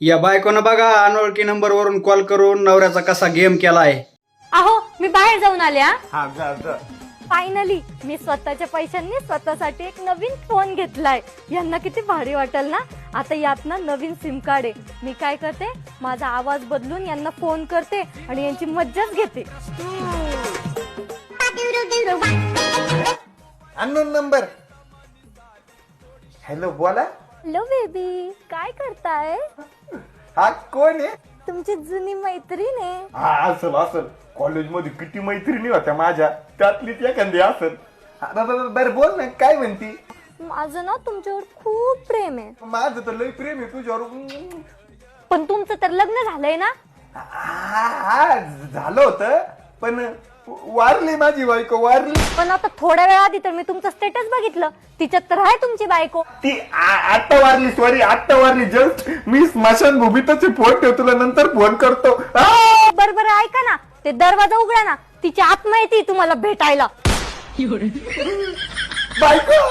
या बायकोनं बघा अनोळखी नंबर वरून कॉल करून नवऱ्याचा कसा गेम केलाय. अहो मी बाहेर जाऊन आले. हा जा जा. फायनली मी स्वतःच्या पैशांनी स्वतःसाठी एक नवीन फोन घेतलाय. यांना किती भारी वाटेल ना. आता यात ना नवीन सिम कार्ड आहे. मी काय करते, माझा आवाज बदलून यांना फोन करते आणि यांची मज्जाच घेते. Unknown number. हॅलो बोला. हॅलो बेबी, काय करताय? हा कोण आहे? तुमची जुनी मैत्रीण आहे. हा असल असल. कॉलेजमध्ये किती मैत्रिणी होत्या माझ्या, त्यातलीच एखादी असल. बर बोल ना, काय म्हणती? माझं ना तुमच्यावर खूप प्रेम आहे. माझं तर लय प्रेम आहे तुझ्यावर. पण तुमचं तर लग्न झालंय ना. हा झालं होतं, पण वारली माझी बायको, वारली. पण आता थोड्या वेळ आधी तर मी तुमचं स्टेटस बघितलं, तिच्यात तर आहे तुमची बायको. ती आत्ता वारली. सॉरी, आत्ता वारली. जस्ट मी स्मशानभूमीतच फोन ठेव, तुला नंतर फोन करतो. बरोबर ऐका ना, ते दरवाजा उघडा ना, तिची आत्मा येते तुम्हाला भेटायला. बायको